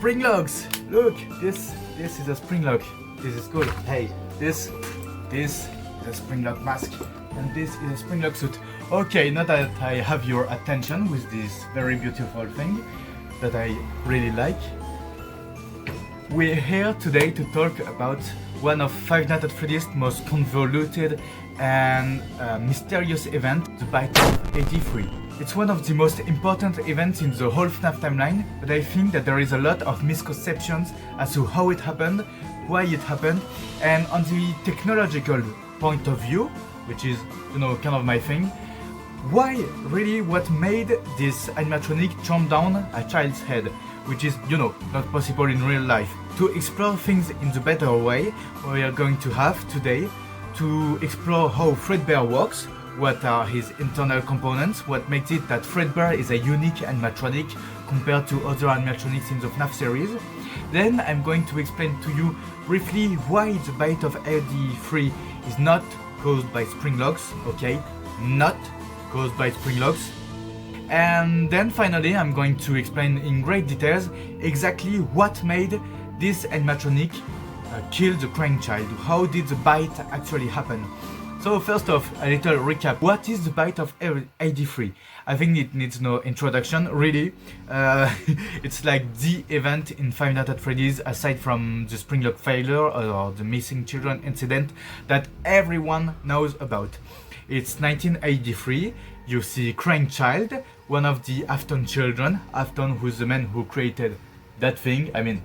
spring locks. Look, this is a spring lock. This is cool. Hey, this is a spring lock mask, and this is a spring lock suit. Okay, now that I have your attention with this very beautiful thing that I really like, we're here today to talk about one of Five Nights at Freddy's most convoluted and mysterious event, the Bite of 83. It's one of the most important events in the whole FNaF timeline, but I think that there is a lot of misconceptions as to how it happened, why it happened, and on the technological point of view, which is, you know, kind of my thing, why really what made this animatronic chomp down a child's head, which is, you know, not possible in real life. To explore things in the better way, we are going to have today to explore how Fredbear works, what are his internal components, what makes it that Fredbear is a unique animatronic compared to other animatronics in the FNaF series. Then I'm going to explain to you briefly why the Bite of 83 is not caused by spring locks, okay? Not caused by spring locks. And then finally I'm going to explain in great details exactly what made this animatronic kill the crying child. How did the bite actually happen? So first off, a little recap. What is the Bite of 83? I think it needs no introduction, really. It's like the event in Five Nights at Freddy's, aside from the springlock failure or the missing children incident, that everyone knows about. It's 1983, you see Crying Child, one of the Afton children, Afton who's the man who created that thing, I mean,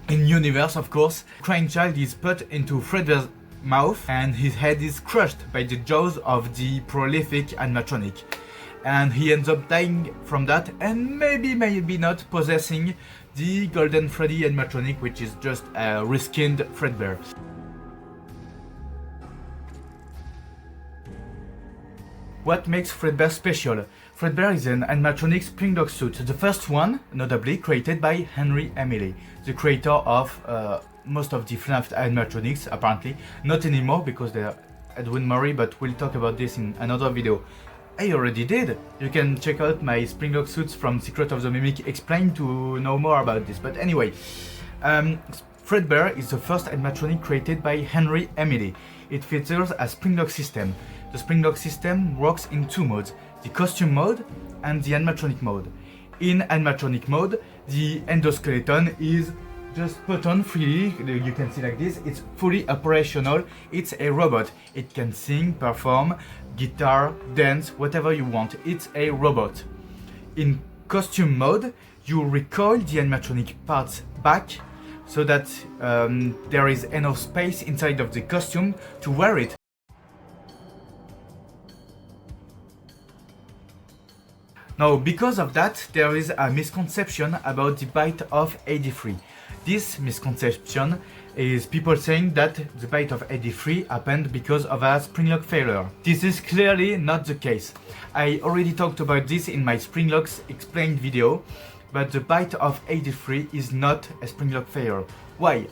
in universe of course. Crying Child is put into Fredbear's mouth and his head is crushed by the jaws of the prolific animatronic, and he ends up dying from that, and maybe not possessing the Golden Freddy animatronic, which is just a reskinned Fredbear. What makes Fredbear special? Fredbear is an animatronic springlock suit, the first one notably created by Henry Emily, the creator of most of the FNaF animatronics, apparently. Not anymore because they're Edwin Murray, but we'll talk about this in another video. I already did! You can check out my springlock suits from Secret of the Mimic Explained to know more about this. But anyway, Fredbear is the first animatronic created by Henry Emily. It features a springlock system. The springlock system works in two modes, the costume mode and the animatronic mode. In animatronic mode, the endoskeleton is just put on freely, you can see like this, it's fully operational, it's a robot. It can sing, perform, guitar, dance, whatever you want, it's a robot. In costume mode, you recoil the animatronic parts back so that there is enough space inside of the costume to wear it. Now, because of that, there is a misconception about the Bite of 83. This misconception is people saying that the Bite of 83 happened because of a springlock failure. This is clearly not the case. I already talked about this in my springlocks explained video, but the Bite of 83 is not a springlock failure. Why?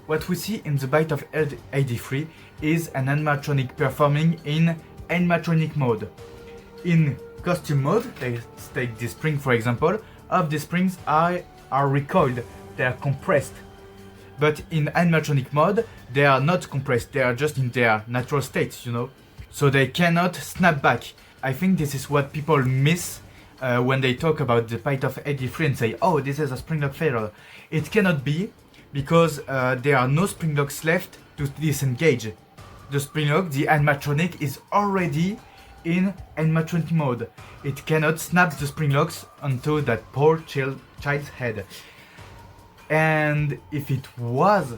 What we see in the Bite of 83 is an animatronic performing in animatronic mode. In costume mode, let's take this spring for example, of the springs are recoiled, they are compressed. But in animatronic mode, they are not compressed, they are just in their natural state, you know. So they cannot snap back. I think this is what people miss when they talk about the Bite of 83 and say, oh, this is a springlock failure. It cannot be, because there are no springlocks left to disengage. The springlock, the animatronic, is already in animatronic mode. It cannot snap the springlocks onto that poor child's head. And if it was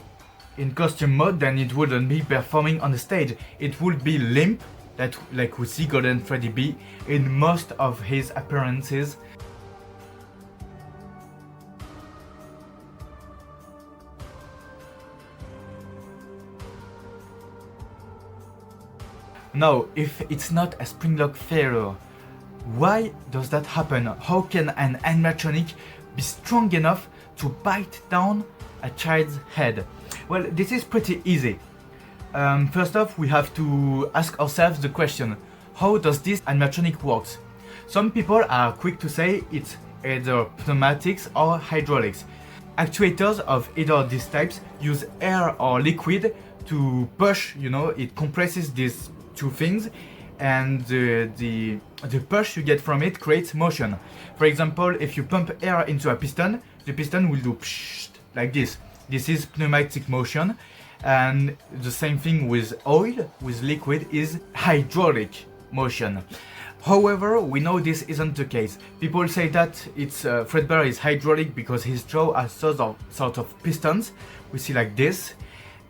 in costume mode, then it wouldn't be performing on the stage. It would be limp, that like we see Golden Freddy be in most of his appearances. Now, if it's not a springlock failure, why does that happen? How can an animatronic be strong enough to bite down a child's head? Well, this is pretty easy. First off, we have to ask ourselves the question, how does this animatronic work? Some people are quick to say it's either pneumatics or hydraulics. Actuators of either of these types use air or liquid to push, you know, it compresses these two things, and the push you get from it creates motion. For example, if you pump air into a piston, the piston will do psh, like this. This is pneumatic motion, and the same thing with oil, with liquid, is hydraulic motion. However, we know this isn't the case. People say that it's Fredbear is hydraulic because his jaw has sort of pistons. We see like this,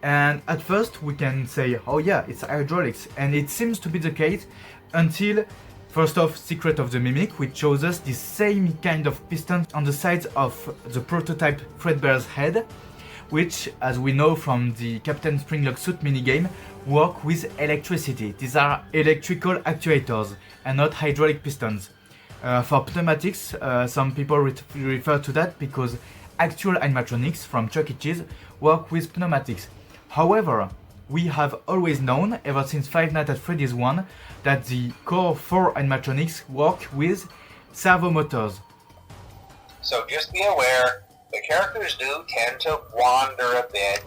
and at first we can say, oh yeah, it's hydraulics, and it seems to be the case until first off, Secret of the Mimic, which shows us the same kind of pistons on the sides of the prototype Fredbear's head, which, as we know from the Captain Springlock suit minigame, work with electricity. These are electrical actuators and not hydraulic pistons. For pneumatics, some people refer to that because actual animatronics from Chuck E. Cheese work with pneumatics. However, we have always known, ever since Five Nights at Freddy's 1, that the core 4 animatronics work with servomotors. So just be aware, the characters do tend to wander a bit.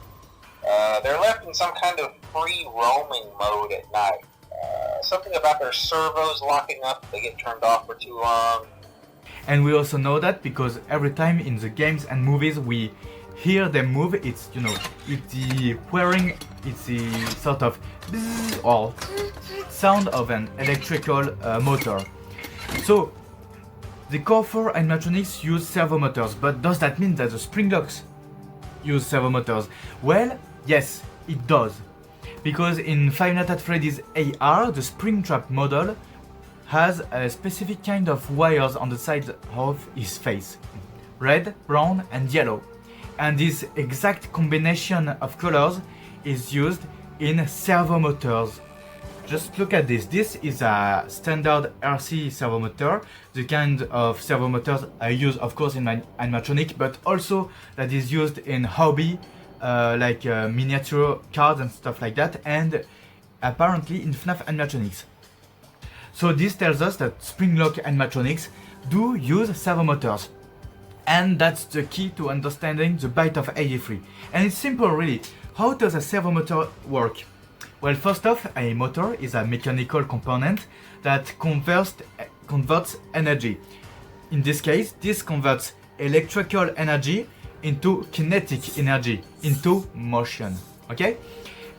They're left in some kind of free roaming mode at night. Something about their servos locking up, they get turned off for too long. And we also know that because every time in the games and movies we hear them move, it's, you know, it's the whirring, it's the sort of bzzz or sound of an electrical motor. So the core 4 animatronics use servomotors, but does that mean that the springlocks use servomotors? Well, yes, it does. Because in Five Nights at Freddy's AR, the Springtrap model has a specific kind of wires on the side of his face. Red, brown and yellow. And this exact combination of colors is used in servomotors. Just look at this. This is a standard RC servomotor, the kind of servomotors I use of course in my animatronic, but also that is used in hobby, like miniature cards and stuff like that, and apparently in FNaF animatronics. So this tells us that Springlock animatronics do use servomotors. And that's the key to understanding the bite of 83. And it's simple really. How does a servomotor work? Well, first off, a motor is a mechanical component that converts energy. In this case, this converts electrical energy into kinetic energy, into motion. Okay?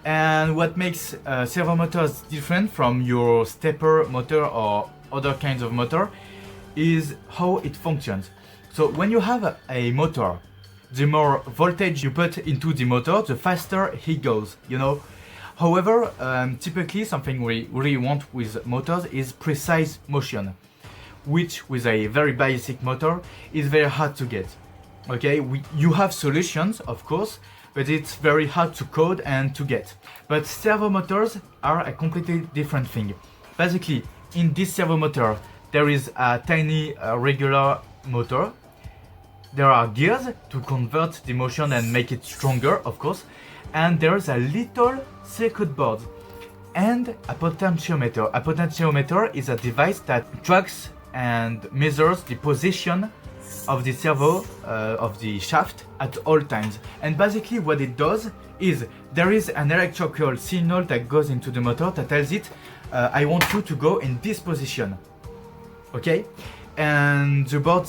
And what makes servomotors different from your stepper motor or other kinds of motor is how it functions. So when you have a motor, the more voltage you put into the motor, the faster he goes, you know. However, typically something we really want with motors is precise motion, which with a very basic motor is very hard to get. Okay, you have solutions, of course, but it's very hard to code and to get. But servomotors are a completely different thing. Basically, in this servomotor, there is a tiny regular motor. There are gears to convert the motion and make it stronger, of course. And there's a little circuit board and a potentiometer. A potentiometer is a device that tracks and measures the position of the servo of the shaft at all times. And basically what it does is there is an electrical signal that goes into the motor that tells it I want you to go in this position. Okay? And the board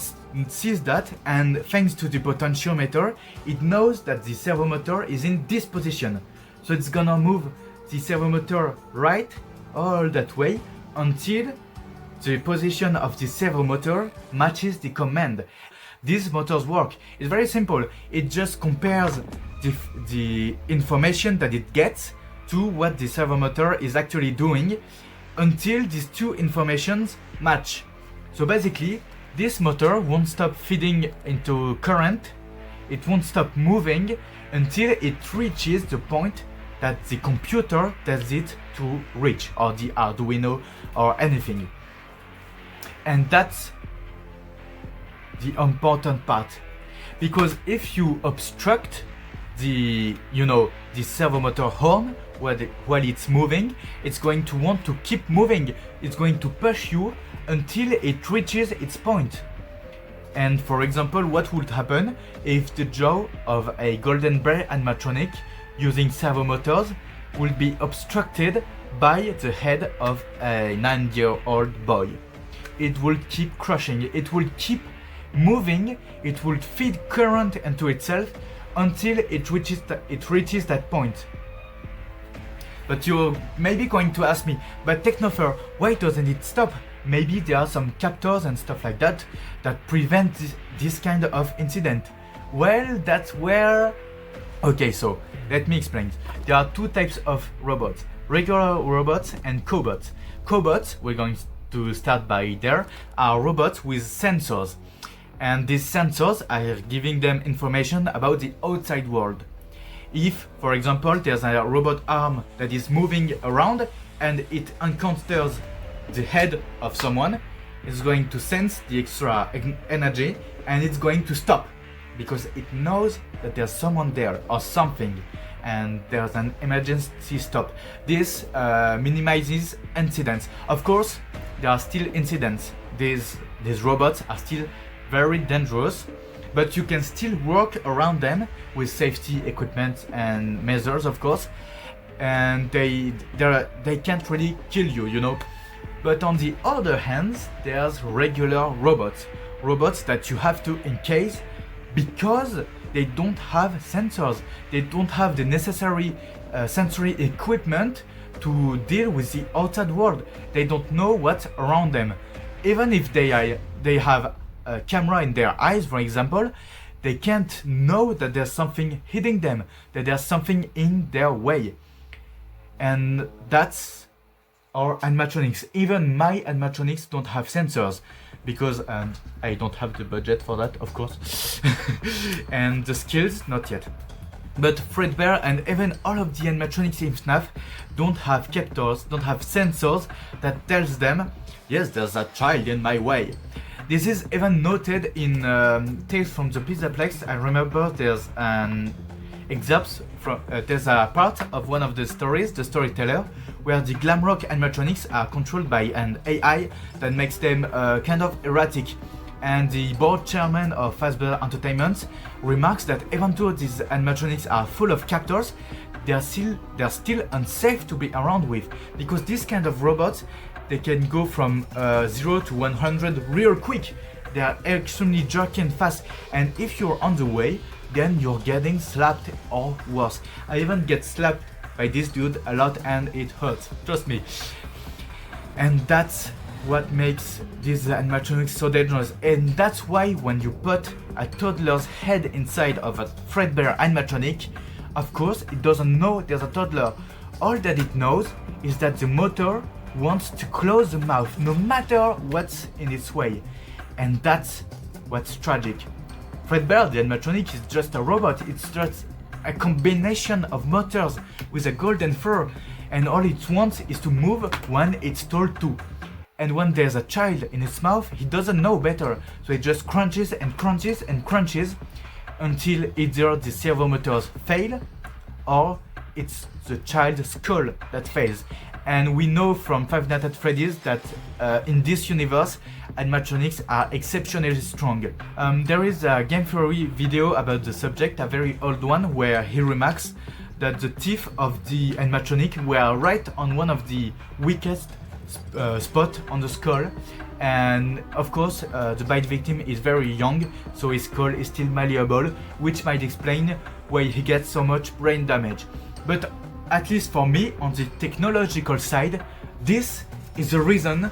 sees that, and thanks to the potentiometer, it knows that the servomotor is in this position. So it's gonna move the servomotor right all that way until the position of the servomotor matches the command. These motors work. It's very simple. It just compares the information that it gets to what the servomotor is actually doing until these two informations match. So basically, this motor won't stop feeding into current, it won't stop moving until it reaches the point that the computer tells it to reach, or the Arduino, or anything. And that's the important part. Because if you obstruct the servomotor horn while it's moving, it's going to want to keep moving. It's going to push you until it reaches its point. And for example, what would happen if the jaw of a golden bear animatronic using servomotors will be obstructed by the head of a 9-year-old boy? It will keep crushing, it will keep moving, it will feed current into itself until it reaches that point. But you're maybe going to ask me, but Technopher, why doesn't it stop? Maybe there are some captors and stuff like that that prevent this kind of incident. Well, that's where... Okay, so let me explain. There are two types of robots, regular robots and cobots. Cobots, we're going to start by there, are robots with sensors. And these sensors are giving them information about the outside world. If, for example, there's a robot arm that is moving around and it encounters the head of someone, it's going to sense the extra energy and it's going to stop because it knows that there's someone there or something and there's an emergency stop. This minimizes incidents. Of course, there are still incidents. These robots are still very dangerous, but you can still work around them with safety equipment and measures, of course, and they can't really kill you, you know. But on the other hand, there's regular robots that you have to encase because they don't have sensors, they don't have the necessary sensory equipment to deal with the outside world. They don't know what's around them. Even if they have a camera in their eyes, for example, they can't know that there's something hitting them, that there's something in their way. And that's our animatronics. Even my animatronics don't have sensors because I don't have the budget for that, of course, and the skills, not yet. But Fredbear and even all of the animatronics in FNaF don't have captors, don't have sensors that tells them, yes, there's a child in my way. This is even noted in Tales from the Pizzaplex. I remember there's an excerpt from there's a part of one of the stories, the storyteller, where the glamrock animatronics are controlled by an AI that makes them kind of erratic. And the board chairman of Fazbear Entertainment remarks that even though these animatronics are full of captors, they're still unsafe to be around with, because this kind of robots, they can go from 0 to 100 real quick. They are extremely jerky and fast, and if you're on the way, then you're getting slapped or worse. I even get slapped by this dude a lot and it hurts, trust me. And that's what makes these animatronics so dangerous, and that's why when you put a toddler's head inside of a Fredbear animatronic, of course it doesn't know there's a toddler. All that it knows is that the motor wants to close the mouth no matter what's in its way, and that's what's tragic. Fredbear the animatronic is just a robot, it's just a combination of motors with a golden fur, and all it wants is to move when it's told to. And when there's a child in its mouth, he doesn't know better, so it just crunches and crunches and crunches until either the servomotors fail or it's the child's skull that fails. And we know from Five Nights at Freddy's that in this universe, animatronics are exceptionally strong. There is a Game Theory video about the subject, a very old one, where he remarks that the teeth of the animatronic were right on one of the weakest spot on the skull, and of course the bite victim is very young, so his skull is still malleable, which might explain why he gets so much brain damage. But at least for me, on the technological side, this is the reason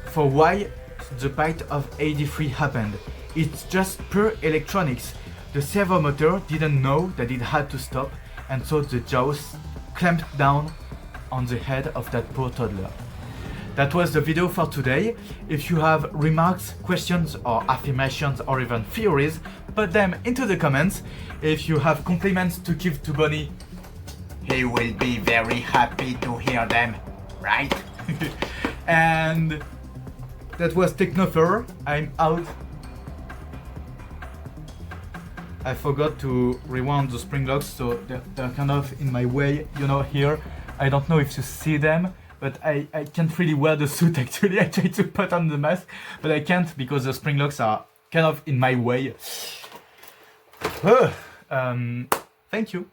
for why the bite of 83 happened. It's just pure electronics. The servomotor didn't know that it had to stop, and so the jaws clamped down on the head of that poor toddler. That was the video for today. If you have remarks, questions or affirmations or even theories, put them into the comments. If you have compliments to give to Bonnie, he will be very happy to hear them, right? And that was Technopher. I'm out. I forgot to rewind the spring locks, so they're kind of in my way, you know, here. I don't know if you see them, but I can't really wear the suit actually. I tried to put on the mask, but I can't because the spring locks are kind of in my way. Thank you.